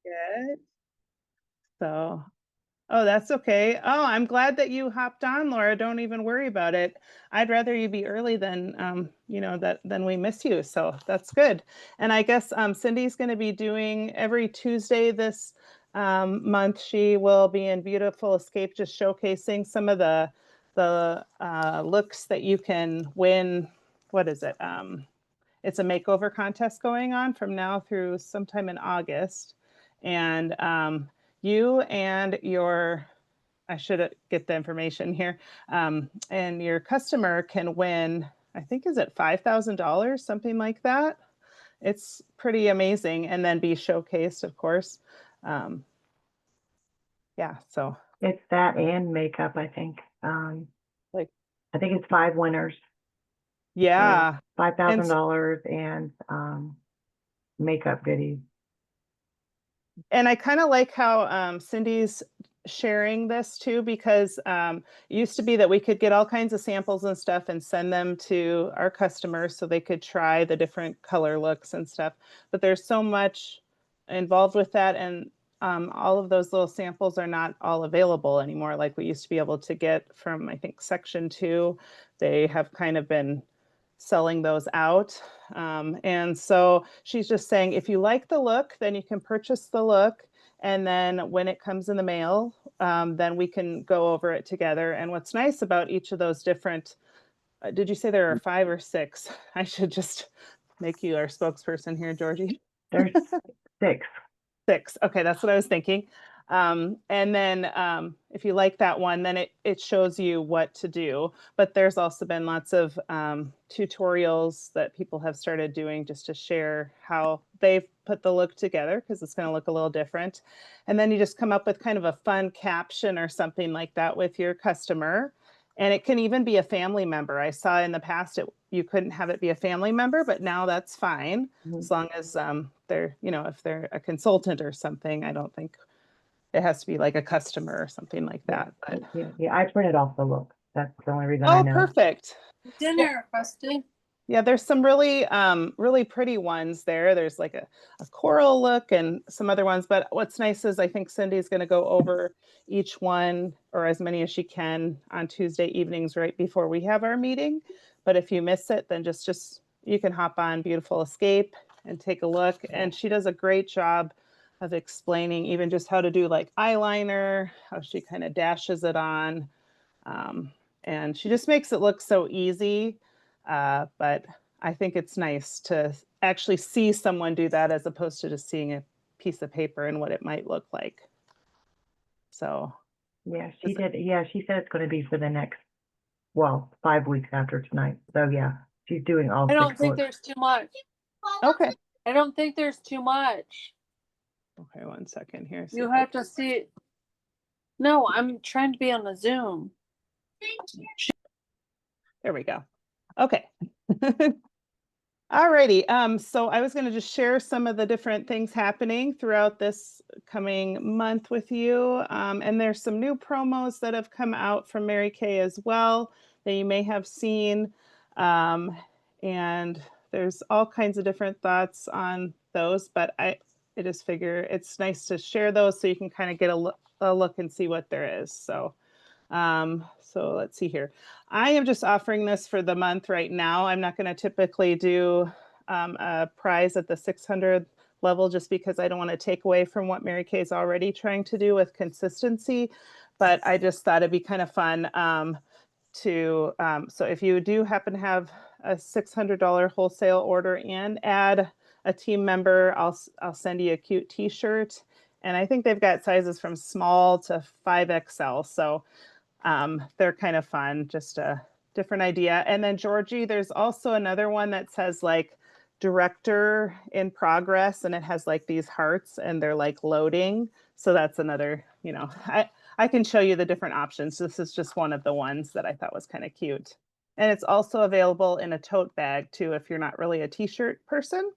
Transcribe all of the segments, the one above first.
Good. So, oh, that's okay. Oh, I'm glad that you hopped on, Laura. Don't even worry about it. I'd rather you be early than, that than we miss you. So that's good. And I guess Cindy's going to be doing every Tuesday this month. She will be in Beautiful Escape, just showcasing some of the looks that you can win. What is it? It's a makeover contest going on from now through sometime in August. And you and your, I should get the information here, and your customer can win, I think, is it $5,000, something like that? It's pretty amazing. And then be showcased, of course. Um, yeah, so It's that and makeup, I think. like, I think it's 5 winners. So yeah. And $5,000 and makeup goodies. And I kind of like how Cindy's sharing this too, because it used to be that we could get all kinds of samples and stuff and send them to our customers so they could try the different color looks and stuff. But there's so much involved with that, and all of those little samples are not all available anymore, like we used to be able to get from, I think, Section 2. They have kind of been selling those out. And so she's just saying, if you like the look, then you can purchase the look. And then when it comes in the mail, then we can go over it together. And what's nice about each of those different, did you say there are 5 or 6? I should just make you our spokesperson here, Georgie. There's 6. 6. Okay, that's what I was thinking. And then if you like that one, then it shows you what to do. But there's also been lots of tutorials that people have started doing just to share how they've put the look together, because it's going to look a little different. And then you just come up with kind of a fun caption or something like that with your customer. And it can even be a family member. I saw in the past you couldn't have it be a family member, but now that's fine as long as they're, if they're a consultant or something. I don't think it has to be like a customer or something like that. But Yeah, I printed off the look. That's the only reason I oh, know. perfect. Well, Dinner requested. yeah, there's some really pretty ones there. There's like a coral look and some other ones. But what's nice is I think Cindy's going to go over each one, or as many as she can, on Tuesday evenings right before we have our meeting. But if you miss it, then just you can hop on Beautiful Escape and take a look. And she does a great job of explaining even just how to do like eyeliner, how she kind of dashes it on. And she just makes it look so easy. But I think it's nice to actually see someone do that as opposed to just seeing a piece of paper and what it might look like. So Yeah, she did. Yeah, she said it's going to be for the next, 5 weeks after tonight. So yeah, she's doing all I don't 6 think looks. there's too much. okay. I don't think there's too much. Okay, 1 second here. You have to see it. No, I'm trying to be on the Zoom. There we go. Okay. Alrighty. So I was going to just share some of the different things happening throughout this coming month with you. And there's some new promos that have come out from Mary Kay as well that you may have seen. And there's all kinds of different thoughts on those, but I just figure it's nice to share those so you can kind of get a look and see what there is. So let's see here. I am just offering this for the month right now. I'm not going to typically do a prize at the 600 level just because I don't want to take away from what Mary Kay is already trying to do with consistency. But I just thought it'd be kind of fun so if you do happen to have a $600 wholesale order and add a team member, I'll send you a cute t-shirt. And I think they've got sizes from small to 5XL. So they're kind of fun, just a different idea. And then Georgie, there's also another one that says like director in progress, and it has like these hearts and they're like loading. So that's another, I can show you the different options. This is just one of the ones that I thought was kind of cute. And it's also available in a tote bag too, if you're not really a t-shirt person.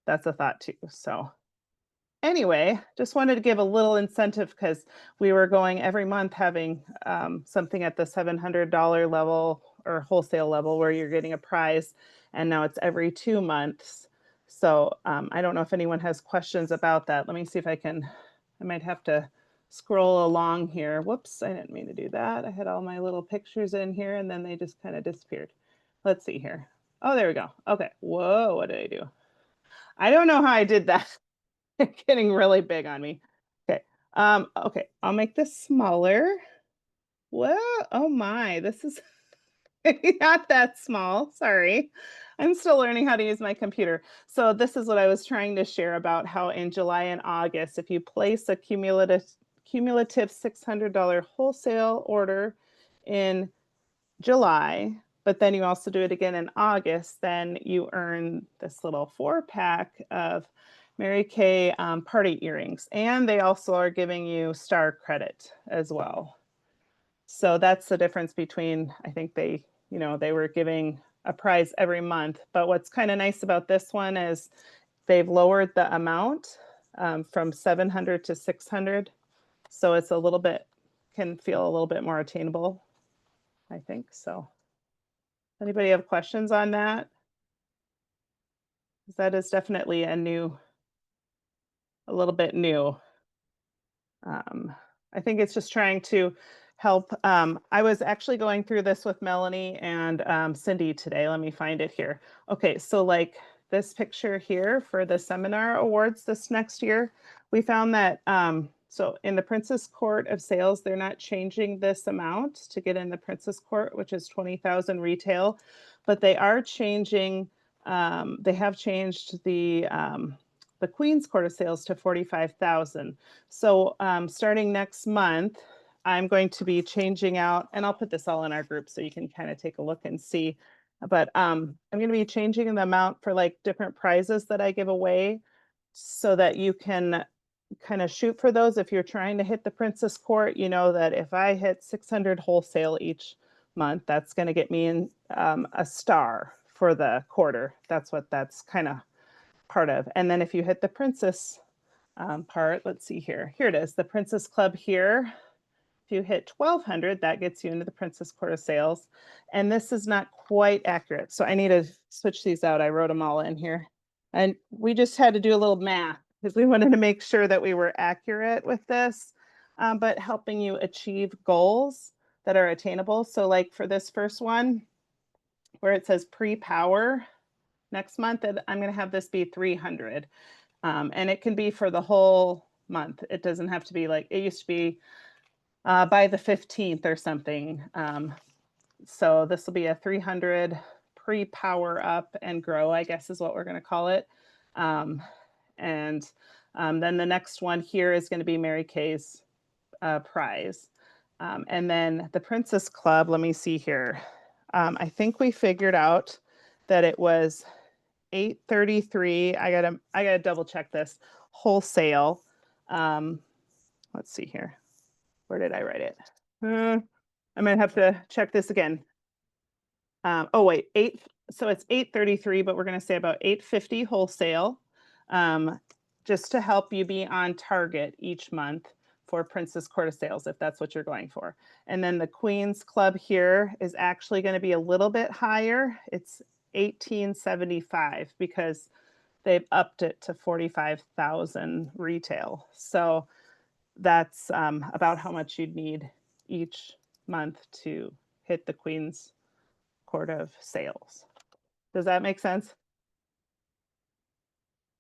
That's a thought too. So anyway, just wanted to give a little incentive because we were going every month having something at the $700 level or wholesale level where you're getting a prize. And now it's every 2 months. So I don't know if anyone has questions about that. Let me see if I might have to scroll along here. Whoops, I didn't mean to do that. I had all my little pictures in here and then they just kind of disappeared. Let's see here. Oh, there we go. Okay. Whoa, what did I do? I don't know how I did that. It's getting really big on me. Okay. Okay, I'll make this smaller. Whoa, oh my, this is not that small. Sorry. I'm still learning how to use my computer. So this is what I was trying to share about how in July and August, if you place a cumulative $600 wholesale order in July, but then you also do it again in August, then you earn this little 4-pack of Mary Kay party earrings. And they also are giving you star credit as well. So that's the difference between, I think they were giving a prize every month. But what's kind of nice about this one is they've lowered the amount from 700 to 600. So it's can feel a little bit more attainable, I think. So anybody have questions on that? 'Cause that is definitely a little bit new. I think it's just trying to help. I was actually going through this with Melanie and Cindy today. Let me find it here. Okay, so like this picture here for the seminar awards this next year, we found that so in the Princess Court of Sales, they're not changing this amount to get in the Princess Court, which is 20,000 retail, but they are changing. They have changed the Queen's Court of Sales to 45,000. So starting next month, I'm going to be changing out, and I'll put this all in our group so you can kind of take a look and see. But I'm going to be changing the amount for like different prizes that I give away so that you can kind of shoot for those. If you're trying to hit the Princess Court, you know that if I hit 600 wholesale each month, that's going to get me in a star for the quarter. That's what that's kind of part of. And then if you hit the Princess part, let's see here. Here it is, the Princess Club here. If you hit 1,200, that gets you into the Princess Court of Sales. And this is not quite accurate. So I need to switch these out. I wrote them all in here. And we just had to do a little math because we wanted to make sure that we were accurate with this, but helping you achieve goals that are attainable. So like for this first one, where it says pre-power, next month, I'm going to have this be 300. And it can be for the whole month. It doesn't have to be like, it used to be by the 15th or something. So this will be a 300 pre-power up and grow, I guess is what we're going to call it. And then the next one here is going to be Mary Kay's prize. And then the Princess Club, let me see here. I think we figured out that it was 833. I gotta double check this wholesale. Let's see here. Where did I write it? I'm gonna have to check this again. Oh wait, so it's 833, but we're gonna say about 850 wholesale, just to help you be on target each month for Princess Court of Sales, if that's what you're going for. And then the Queen's Club here is actually going to be a little bit higher. It's 1875 because they've upped it to 45,000 retail. So that's about how much you'd need each month to hit the Queen's Court of Sales. Does that make sense?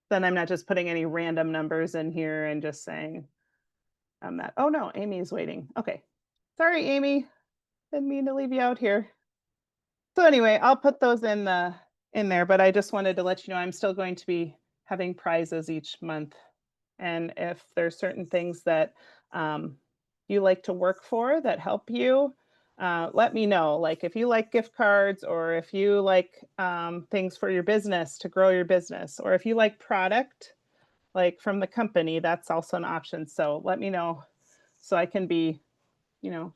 Then I'm not just putting any random numbers in here and just saying that. Oh no, Amy's waiting. Okay. Sorry, Amy. Didn't mean to leave you out here. So anyway, I'll put those in there, but I just wanted to let you know I'm still going to be having prizes each month. And if there's certain things that you like to work for that help you, let me know. Like if you like gift cards, or if you like things for your business to grow your business, or if you like product like from the company, that's also an option. So let me know so I can be,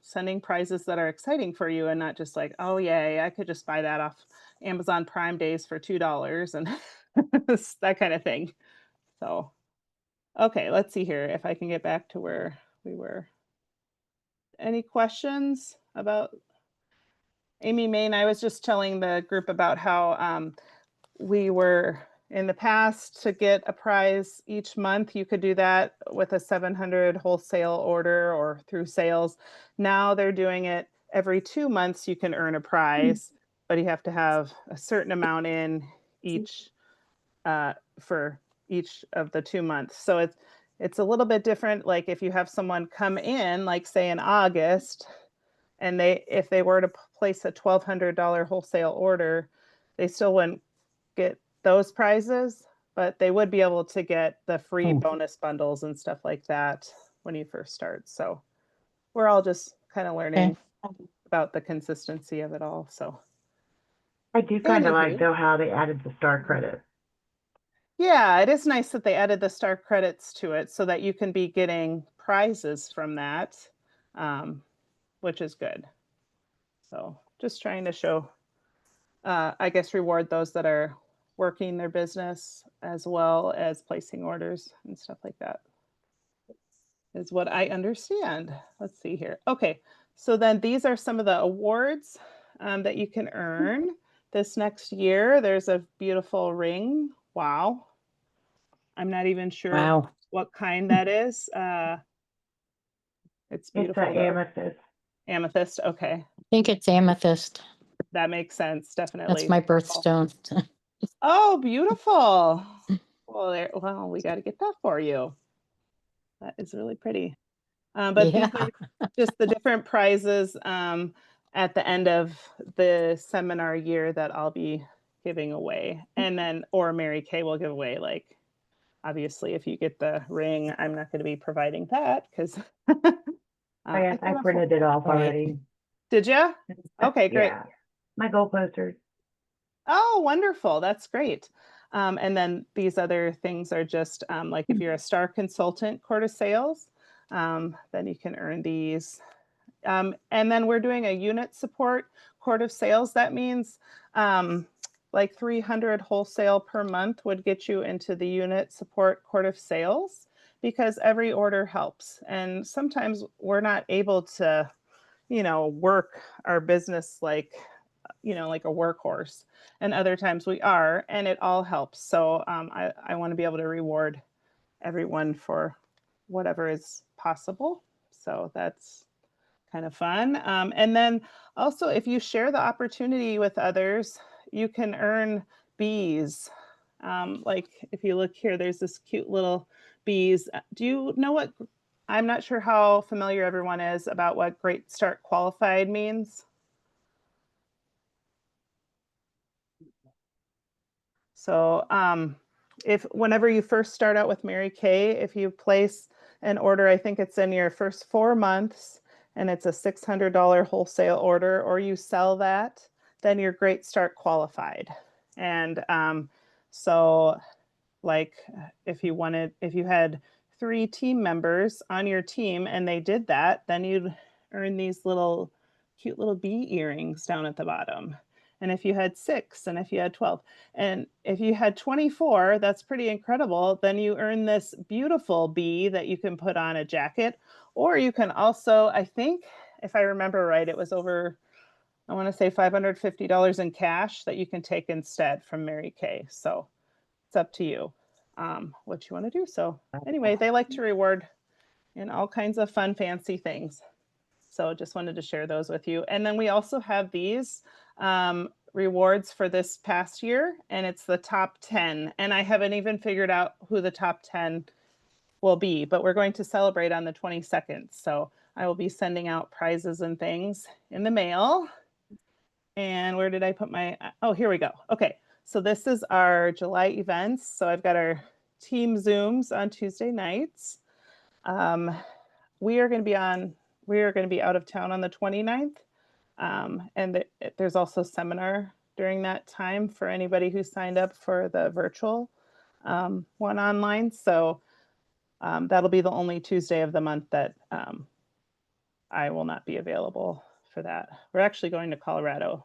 sending prizes that are exciting for you and not just like, oh yay, I could just buy that off Amazon Prime Days for $2 and that kind of thing. So, okay, let's see here if I can get back to where we were. Any questions about Amy Main? I was just telling the group about how we were in the past, to get a prize each month, you could do that with a 700 wholesale order or through sales. Now they're doing it every 2 months. You can earn a prize, but you have to have a certain amount in each for each of the 2 months. So it's a little bit different. Like if you have someone come in, like say in August, and if they were to place a $1,200 wholesale order, they still wouldn't get those prizes, but they would be able to get the free bonus bundles and stuff like that when you first start. So we're all just kind of learning about the consistency of it all. So I do kind of like Anywho. though how they added the star credit. yeah, it is nice that they added the star credits to it so that you can be getting prizes from that, which is good. So just trying to show, I guess, reward those that are working their business as well as placing orders and stuff like that, is what I understand. Let's see here. Okay, so then these are some of the awards that you can earn this next year. There's a beautiful ring. Wow. I'm not even sure Wow. what kind that is. It's It's beautiful an though. amethyst. Amethyst. Okay, I think it's amethyst. that makes sense. Definitely. That's my birthstone. Oh, beautiful. Well, we got to get that for you. That is really pretty. But these Yeah. are just the different prizes at the end of the seminar year that I'll be giving away. And then, or Mary Kay will give away, like, obviously, if you get the ring, I'm not going to be providing that because I printed it off Right. already. Did you? Okay, great. Yeah. My goal posters. Oh, wonderful. That's great. And then these other things are just like if you're a star consultant court of sales, then you can earn these. And then we're doing a unit support court of sales. That means like 300 wholesale per month would get you into the unit support court of sales because every order helps. And sometimes we're not able to, work our business like a workhorse, and other times we are, and it all helps. So I want to be able to reward everyone for whatever is possible. So that's kind of fun. And then also, if you share the opportunity with others, you can earn bees. Like if you look here, there's this cute little bees. Do you know what? I'm not sure how familiar everyone is about what Great Start Qualified means. So if whenever you first start out with Mary Kay, if you place an order, I think it's in your first 4 months and it's a $600 wholesale order, or you sell that, then you're Great Start Qualified. And so like if you had 3 team members on your team and they did that, then you'd earn these cute little bee earrings down at the bottom. And if you had 6, and if you had 12, and if you had 24, that's pretty incredible. Then you earn this beautiful bee that you can put on a jacket, or you can also, I think, if I remember right, it was over, I want to say $550 in cash that you can take instead from Mary Kay. So it's up to you what you want to do. So anyway, they like to reward in all kinds of fun, fancy things. So just wanted to share those with you. And then we also have these rewards for this past year, and it's the top 10. And I haven't even figured out who the top 10 will be, but we're going to celebrate on the 22nd. So I will be sending out prizes and things in the mail. And where did I put oh, here we go. Okay, so this is our July events. So I've got our team Zooms on Tuesday nights. We are going to be out of town on the 29th. And there's also a seminar during that time for anybody who signed up for the virtual one online. So that'll be the only Tuesday of the month that I will not be available for that. We're actually going to Colorado.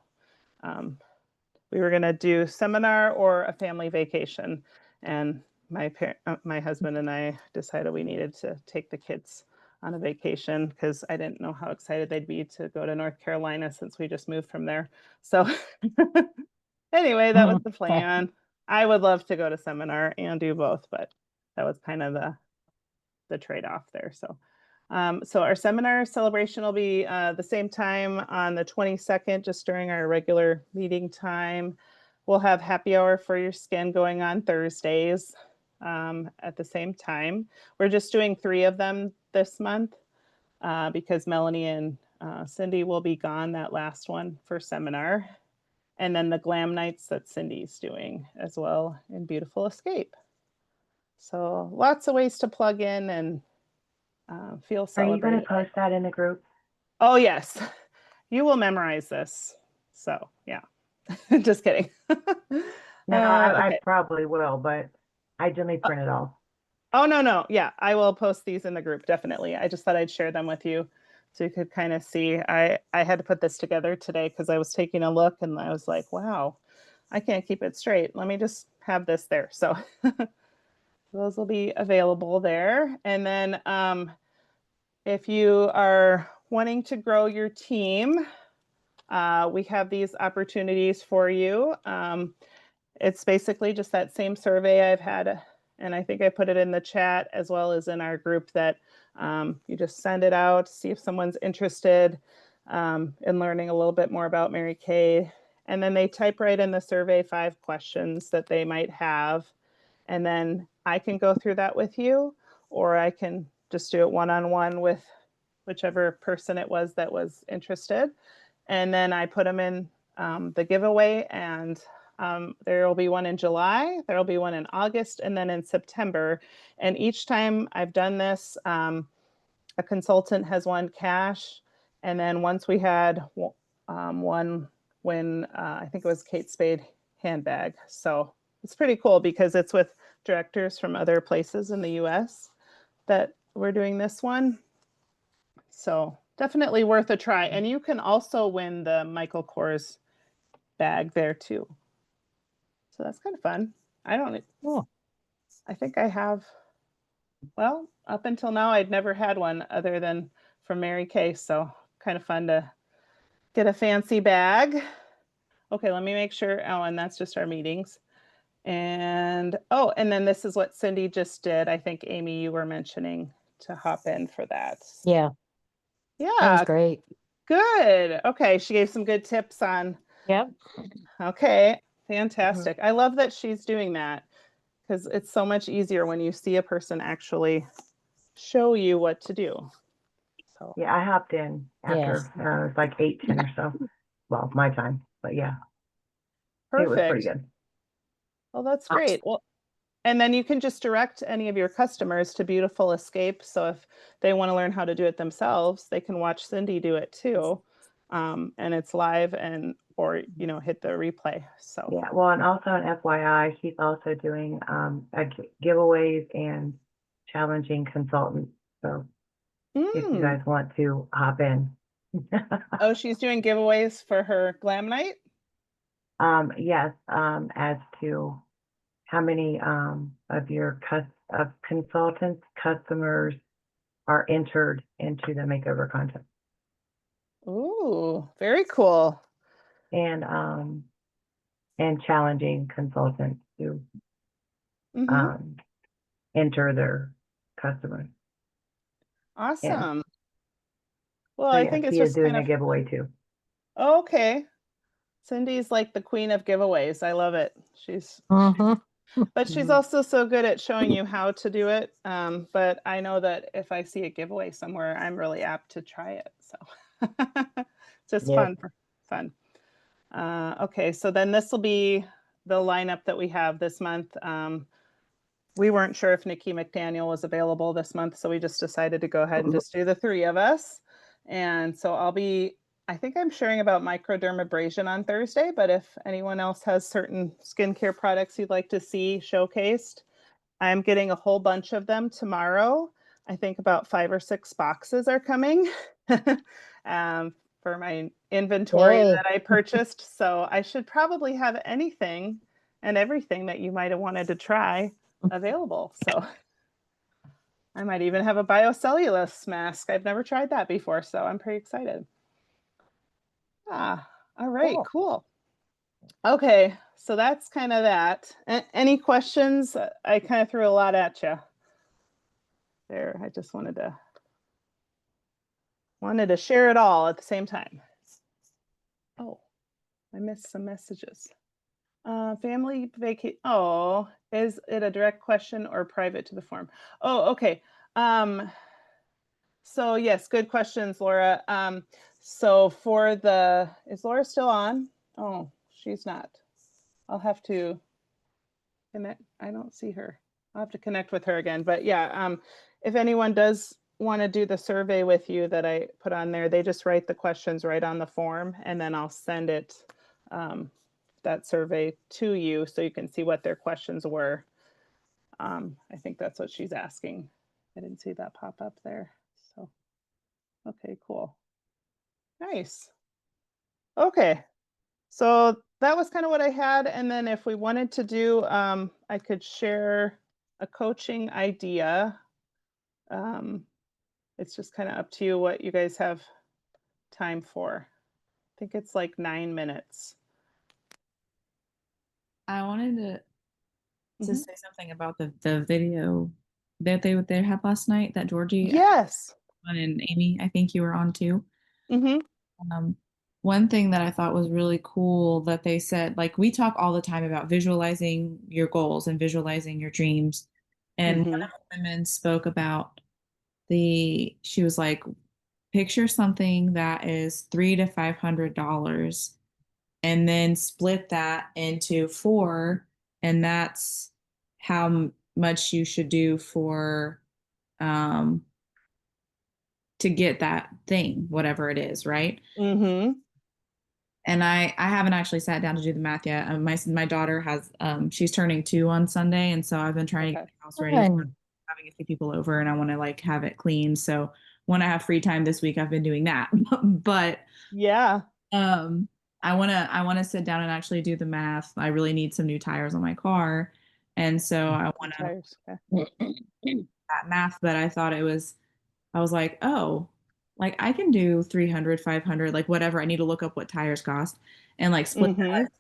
We were going to do seminar or a family vacation, and my husband and I decided we needed to take the kids on a vacation because I didn't know how excited they'd be to go to North Carolina since we just moved from there. So anyway, that was the plan. I would love to go to seminar and do both, but that was kind of the trade-off there. So, so our seminar celebration will be the same time on the 22nd, just during our regular meeting time. We'll have happy hour for your skin going on Thursdays at the same time. We're just doing 3 of them this month because Melanie and Cindy will be gone that last one for seminar. And then the glam nights that Cindy's doing as well in Beautiful Escape. So lots of ways to plug in and feel Are you going celebrated. to post that in the group? Oh, yes. You will memorize this. So, yeah. Just kidding. No, I Okay. probably will, but I generally print it off. Oh, no. Yeah, I will post these in the group, definitely. I just thought I'd share them with you so you could kind of see. I had to put this together today because I was taking a look and I was like, wow, I can't keep it straight. Let me just have this there. So those will be available there. And then if you are wanting to grow your team, we have these opportunities for you. It's basically just that same survey I've had, and I think I put it in the chat as well as in our group that you just send it out, see if someone's interested in learning a little bit more about Mary Kay. And then they type right in the survey 5 questions that they might have. And then I can go through that with you, or I can just do it one-on-one with whichever person it was that was interested. And then I put them in the giveaway, and there will be one in July, there will be one in August, and then in September. And each time I've done this, a consultant has won cash. And then once we had one when I think it was Kate Spade handbag. So it's pretty cool because it's with directors from other places in the US that we're doing this one. So definitely worth a try. And you can also win the Michael Kors bag there too. So that's kind of fun. Cool. I think I have, well, up until now, I'd never had one other than from Mary Kay. So kind of fun to get a fancy bag. Okay, let me make sure. Oh, and that's just our meetings. And oh, and then this is what Cindy just did. I think, Amy, you were mentioning to hop in for that. Yeah, that was Yeah, great. good. Okay, she gave some good tips on. Yep. Okay, fantastic. I love that she's doing that because it's so much easier when you see a person actually show you what to do. So Yeah, I hopped in after it's like 8:10 or so. Well, my time, but yeah, it was pretty perfect. good. Well, that's great. Well, and then you can just direct any of your customers to Beautiful Escape. So if they want to learn how to do it themselves, they can watch Cindy do it too. And it's live or hit the replay. So Yeah, well, and also an FYI, she's also doing giveaways and challenging consultants. So if you guys want to hop in. Oh, she's doing giveaways for her glam night? Yes, as to how many of your consultants, customers are entered into the makeover contest. Ooh, very cool. And challenging consultants to enter their customers. Awesome. Well, So I yeah, think it's she is just doing kind a of giveaway too. okay. Cindy's like the queen of giveaways. I love it. But she's also so good at showing you how to do it. But I know that if I see a giveaway somewhere, I'm really apt to try it. So just fun. Okay, so then this will be the lineup that we have this month. We weren't sure if Nikki McDaniel was available this month, so we just decided to go ahead and just do the 3 of us. And so I think I'm sharing about microdermabrasion on Thursday, but if anyone else has certain skincare products you'd like to see showcased, I'm getting a whole bunch of them tomorrow. I think about 5 or 6 boxes are coming for my inventory that I purchased. So I should probably have anything and everything that you might have wanted to try available. So I might even have a biocellulose mask. I've never tried that before, so I'm pretty excited. All right, cool. Okay, so that's kind of that. Any questions? I kind of threw a lot at you there. I just wanted to share it all at the same time. Oh, I missed some messages. Family vacation. Oh, is it a direct question or private to the form? Oh, okay. So yes, good questions, Laura. So for is Laura still on? Oh, she's not. I'll have to connect. I don't see her. I'll have to connect with her again. But yeah, if anyone does want to do the survey with you that I put on there, they just write the questions right on the form, and then I'll send it, that survey to you so you can see what their questions were. I think that's what she's asking. I didn't see that pop up there. So, okay, cool. Nice. Okay. So that was kind of what I had. And then if we wanted to do, I could share a coaching idea. It's just kind of up to you what you guys have time for. I think it's like 9 minutes. I wanted to Mhm. say something about the video that they had last night that Georgie Yes. and Amy, I think you were on too. Mm-hmm. Um, one thing that I thought was really cool that they said, like we talk all the time about visualizing your goals and visualizing your dreams. And one Mm-hmm. of the women spoke about she was like, picture something that is $300 to $500 and then split that into four, and that's how much you should do for um to get that thing, whatever it is, right? Mm-hmm. And I haven't actually sat down to do the math yet. My daughter has she's turning 2 on Sunday, and so I've been trying to Okay. get the house ready for Fun. having a few people over, and I want to like have it clean. So when I have free time this week, I've been doing that. But Yeah. um I want to sit down and actually do the math. I really need some new tires on my car, and so I want to Tires. Okay. that math. But I was like, oh, like I can do 300, 500, like whatever. I need to look up what tires cost and like split Mm-hmm. that.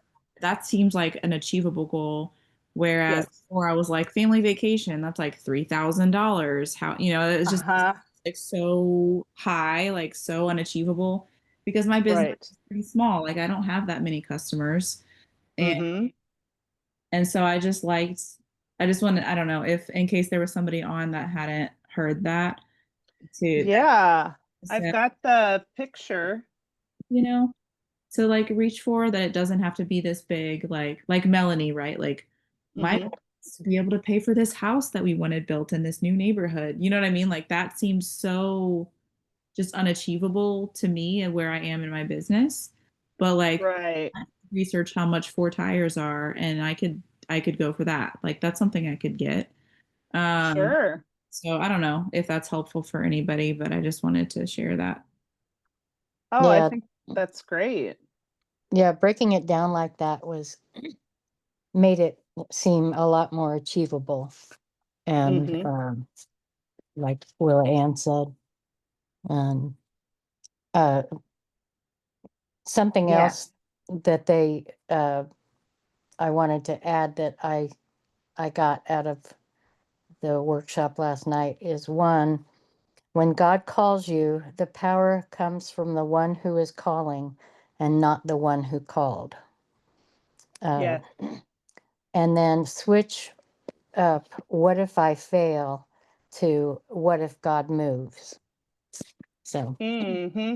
That seems like an achievable goal. Whereas Yes. before I was like family vacation, that's like $3,000. How, it's just Uh-huh. like so high, like so unachievable because my business Right. is pretty small. Like I don't have that many customers. And Mm-hmm. so I just wanted, I don't know if in case there was somebody on that hadn't heard that to Yeah. I've say, got the picture. you know, to like reach for that it doesn't have to be this big, like Melanie, right? Like my Mm-hmm. goal is to be able to pay for this house that we wanted built in this new neighborhood. You know what I mean? Like that seems so just unachievable to me and where I am in my business. But like Right. I research how much four tires are and I could go for that. Like that's something I could get. Um, Sure. so I don't know if that's helpful for anybody, but I just wanted to share that. Oh, I Yeah, think that's great. yeah, breaking it down like that made it seem a lot more achievable. And Mm-hmm. like Willa Ann said, and uh, something Yeah. else that I wanted to add that I got out of the workshop last night is one, when God calls you, the power comes from the one who is calling and not the one who called. Uh, Yes. and then switch up what if I fail to what if God moves. So Mm-hmm.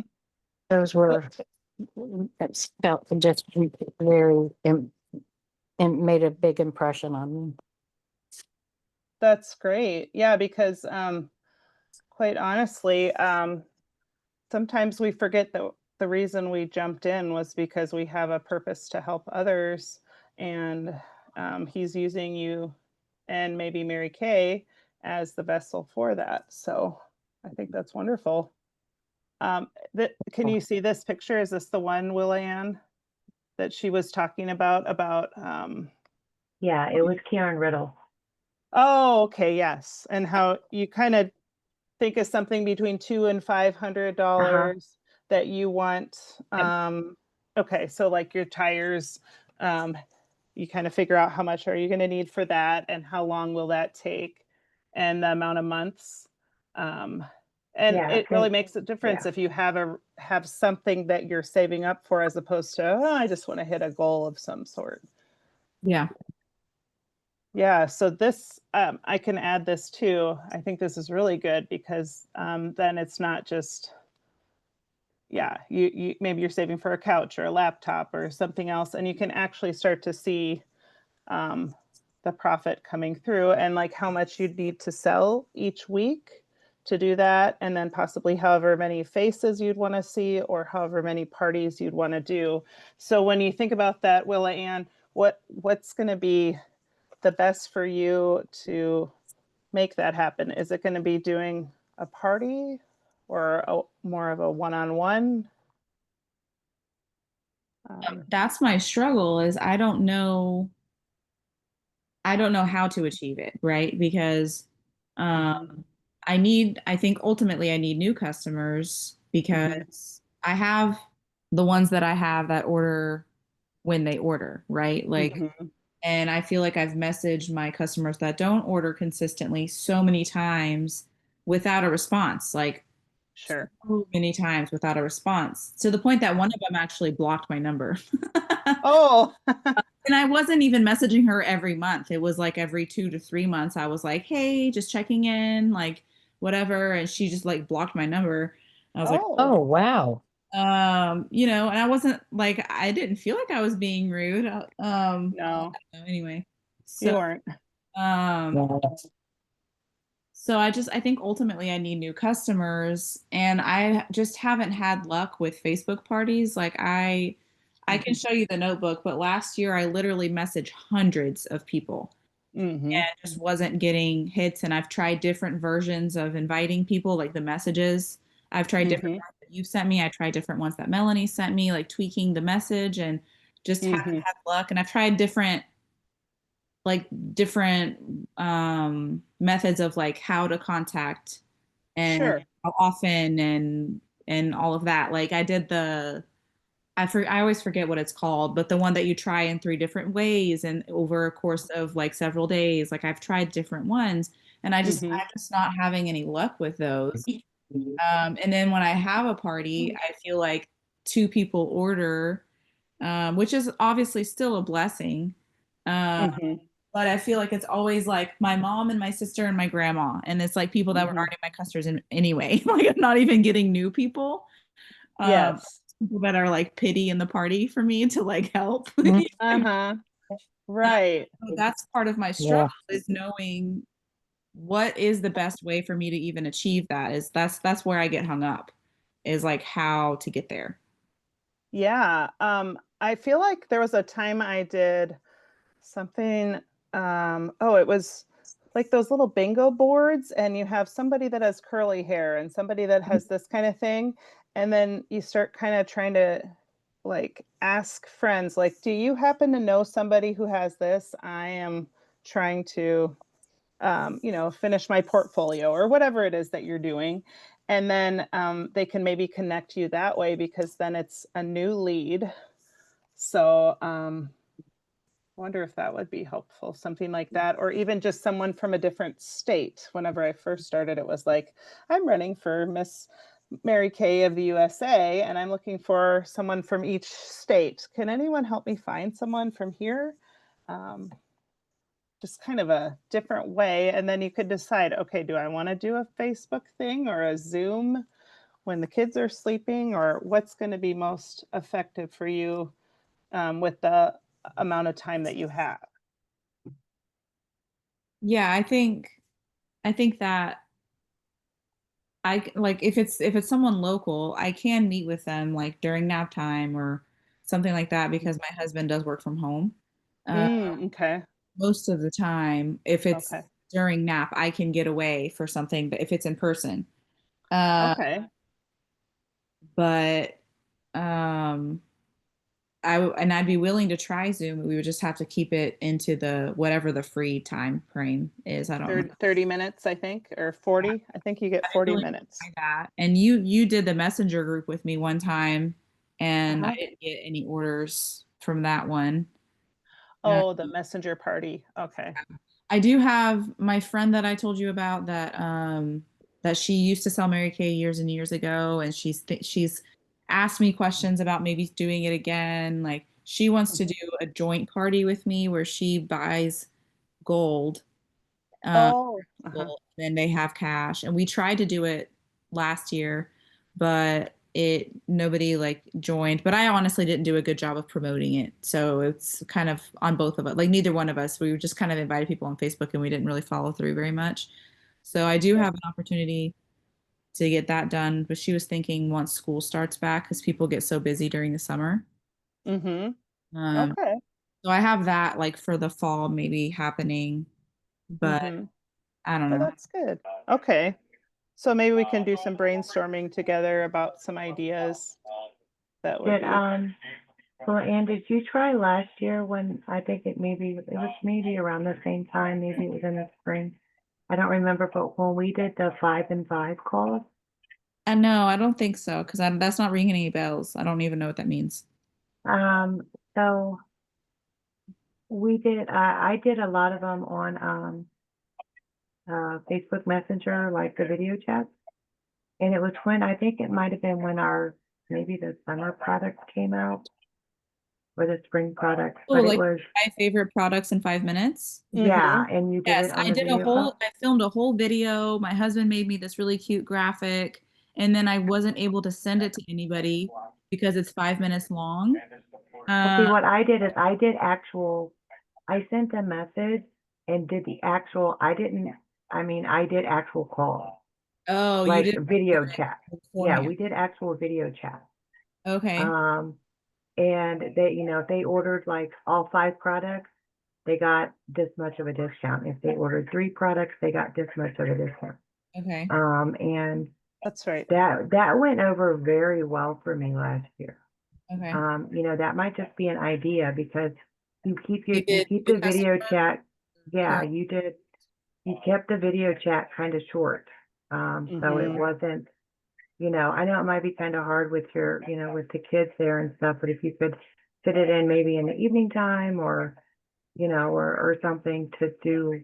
those were it felt just very and made a big impression on me. That's great. Yeah, because quite honestly, sometimes we forget that the reason we jumped in was because we have a purpose to help others, and he's using you and maybe Mary Kay as the vessel for that. So I think that's wonderful. Can you see this picture? Is this the one, Willianne, that she was talking about? Yeah, it was Karen Riddle. Oh, okay, yes. And how you kind of think of something between $200 and Uh-huh. $500 that you want. Yep. Okay, so like your tires, you kind of figure out how much are you going to need for that and how long will that take and the amount of months. And Yeah, it really makes a difference yeah. if you have something that you're saving up for as opposed to, oh, I just want to hit a goal of some sort. Yeah. Yeah, so this, I can add this too. I think this is really good because then it's not just, yeah, you maybe you're saving for a couch or a laptop or something else, and you can actually start to see um, the profit coming through and like how much you'd need to sell each week to do that, and then possibly however many faces you'd want to see or however many parties you'd want to do. So when you think about that, Willa Ann, what's going to be the best for you to make that happen? Is it going to be doing a party or more of a one-on-one? That's my struggle is I don't know how to achieve it, right? Because I think ultimately I need new customers because I have the ones that I have that order when they order, right? Like, and I feel like I've messaged my customers that don't order consistently so many times without a response, like Sure. so many times without a response to the point that one of them actually blocked my number. Oh, And I wasn't even messaging her every month. It was like every 2 to 3 months. I was like, hey, just checking in, like whatever. And she just like blocked my number. I was like, Oh, wow. and I wasn't like, I didn't feel like I was being rude. no, Anyway. you So, weren't. um, Yeah. so I think ultimately I need new customers and I just haven't had luck with Facebook parties. Like I can show you the notebook, but last year I literally messaged hundreds of people and just wasn't getting hits. And I've tried different versions of inviting people, like the messages. I've tried different ones that you sent me. I tried different ones that Melanie sent me, like tweaking the message and just haven't had luck. And I've tried different methods of like how to contact and Sure. how often and all of that. Like I did I always forget what it's called, but the one that you try in 3 different ways and over a course of like several days. Like I've tried different ones and I'm just not having any luck with those. And then when I have a party, I feel like 2 people order, which is obviously still a blessing. But I feel like it's always like my mom and my sister and my grandma. And it's like people that were already my customers anyway. Like I'm not even getting new people. Yes. People that are like pity in the party for me to like help. Uh-huh. Right. So that's part of my struggle is knowing what is the best way for me to even achieve that is that's where I get hung up is like how to get there. Yeah. I feel like there was a time I did something, it was like those little bingo boards, and you have somebody that has curly hair and somebody that has this kind of thing. And then you start kind of trying to like ask friends, like, do you happen to know somebody who has this? I am trying to, finish my portfolio or whatever it is that you're doing. And then they can maybe connect you that way because then it's a new lead. So, I wonder if that would be helpful, something like that, or even just someone from a different state. Whenever I first started, it was like, I'm running for Miss Mary Kay of the USA, and I'm looking for someone from each state. Can anyone help me find someone from here? Just kind of a different way. And then you could decide, okay, do I want to do a Facebook thing or a Zoom when the kids are sleeping, or what's going to be most effective for you with the amount of time that you have? Yeah, I think that I like if it's someone local, I can meet with them like during nap time or something like that because my husband does work from home. Uh, Okay. Most of the time, if it's Okay. during nap, I can get away for something, but if it's in person. Uh, Okay. but um I'd be willing to try Zoom. We would just have to keep it into the whatever the free time frame is. I don't know. 30 minutes, I think, or 40. I think you get I'd 40 really minutes. try that. And you did the messenger group with me one time, and I Uh-huh. didn't get any orders from that one. Oh, the messenger party. Okay. I do have my friend that I told you about that she used to sell Mary Kay years and years ago, and she's asked me questions about maybe doing it again. Like she wants to do a joint party with me where she buys gold, um, Oh, uh-huh. then they have cash, and we tried to do it last year, but it nobody like joined. But I honestly didn't do a good job of promoting it, so it's kind of on both of us. Like neither one of us, we just kind of invited people on Facebook, and we didn't really follow through very much. So I do have an opportunity to get that done, but she was thinking once school starts back because people get so busy during the summer. Mm-hmm. Um, Okay. so I have that like for the fall maybe happening, but Mm-hmm. I don't Well, know. that's good. Okay. So maybe we can do some brainstorming together about some ideas. That would Did be. well, Ann, did you try last year when I think it was maybe around the same time, maybe it was in the spring. I don't remember, but when we did the 5 and 5 calls, No, I don't think so because that's not ringing any bells. I don't even know what that means. um, so we did. I did a lot of them on Facebook Messenger, like the video chats, and it was when I think it might have been when our maybe the summer product came out or the spring product, Oh, but it like was 5 favorite products in 5 minutes. yeah, and you did Yes, it on I the did a video. whole, I filmed a whole video. My husband made me this really cute graphic, and then I wasn't able to send it to anybody because it's 5 minutes long. Well, see, Uh, what I did is I did actual, I sent a message and did the actual, I did actual calls, oh, you like did video chat. Yeah, beforehand. we did actual video chat. Okay. And they, if they ordered like all 5 products, they got this much of a discount. If they ordered 3 products, they got this much of a discount. Okay. And That's right. that went over very well for me last year. Okay. That might just be an idea because you keep You did the new video customer chat. Yeah, current. you kept the video chat kind of short. So it Mm-hmm. wasn't, I know it might be kind of hard with your, with the kids there and stuff, but if you could fit it in maybe in the evening time or, or something to do,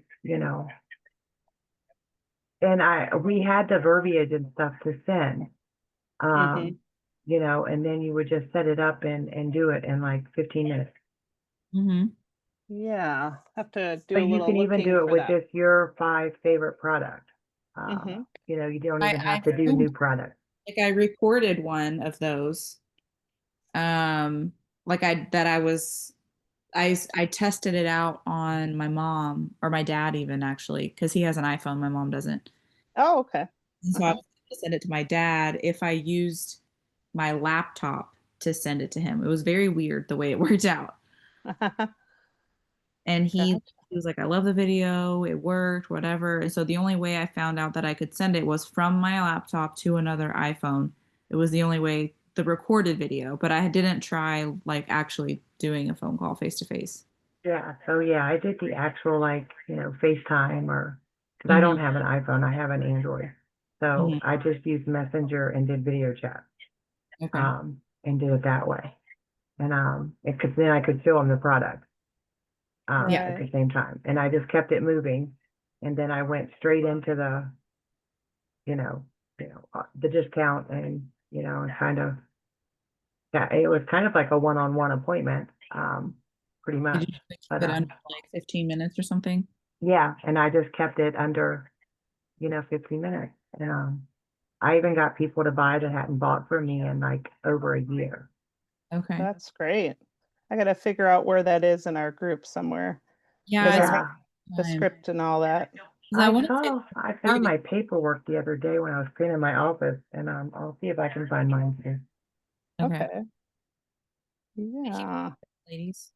and we had the verbiage and stuff to send. Mm-hmm. Um, and then you would just set it up and do it in like 15 minutes. Mm-hmm. Yeah. Have to do But a you little can even looking do it for with that. just your 5 favorite products. Mm-hmm. You don't even I have to do filmed, new products. like I recorded one of those. Like I tested it out on my mom or my dad even actually because he has an iPhone, my mom doesn't. Oh, okay. And so I Uh-huh. was going to send it to my dad if I used my laptop to send it to him. It was very weird the way it worked out. And Gotcha. he was like, I love the video, it worked, whatever. And so the only way I found out that I could send it was from my laptop to another iPhone. It was the only way, the recorded video, but I didn't try like actually doing a phone call face to face. Yeah. So yeah, I did the actual like, FaceTime or because I Mhm. don't have an iPhone, I have an Android. So Mhm. I just used Messenger and did video chat. Okay. And did it that way. And because then I could show them the product Yeah. at the Right. same time. And I just kept it moving. And then I went straight into the, the discount and, and kind of, yeah, it was kind of like a one-on-one appointment, pretty Did much. you have to keep But it under like 15 minutes or something? yeah, and I just kept it under, 15 minutes. And I even got people to buy that hadn't bought from me in like over a year. Okay. That's great. I gotta figure out where that is in our group somewhere. Yeah, Does I it took have Yeah. the time. script and all that? 'Cause I wanted to I read found it. my paperwork the other day when I was cleaning my office, and I'll see if I can find mine here. Okay. Okay. Yeah. Ladies.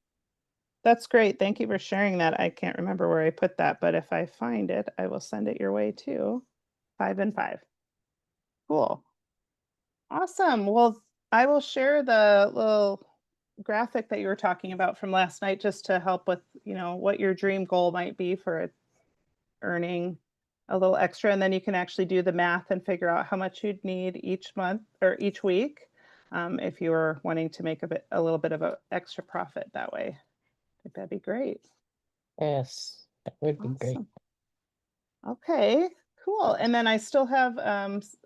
That's great. Thank you for sharing that. I can't remember where I put that, but if I find it, I will send it your way too. 5 and 5. Cool. Awesome. Well, I will share the little graphic that you were talking about from last night just to help with, what your dream goal might be for earning a little extra. And then you can actually do the math and figure out how much you'd need each month or each week if you were wanting to make a little bit of an extra profit that way. think that'd be great. Yes, that would be great. Awesome. Okay, cool. And then I still have,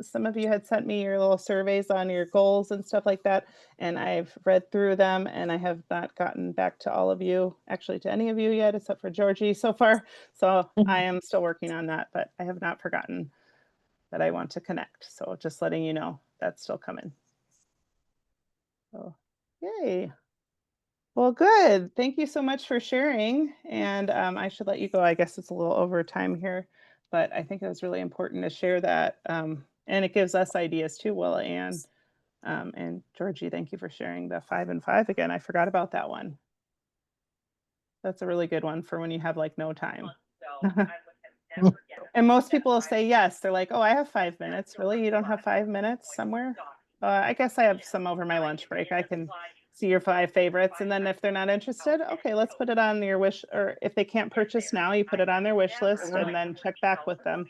some of you had sent me your little surveys on your goals and stuff like that. And I've read through them and I have not gotten back to all of you, actually to any of you yet, except for Georgie so far. So I am still working on that, but I have not forgotten that I want to connect. So just letting you know that's still coming. So, yay. Well, good. Thank you so much for sharing. And I should let you go. I guess it's a little over time here, but I think it was really important to share that. And it gives us ideas too, Willa and Georgie. Thank you for sharing the 5 and 5 again. I forgot about that one. That's a really good one for when you have like no time. And most people will say yes. They're like, oh, I have 5 minutes. Really? You don't have 5 minutes somewhere? I guess I have some over my lunch break. I can see your 5 favorites. And then if they're not interested, okay, let's put it on your wish. Or if they can't purchase now, you put it on their wish list and then check back with them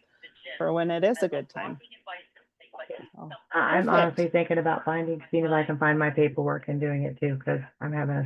for when it is a good time. So, I'm perfect. honestly thinking about seeing if I can find my paperwork and doing it too, because I'm having a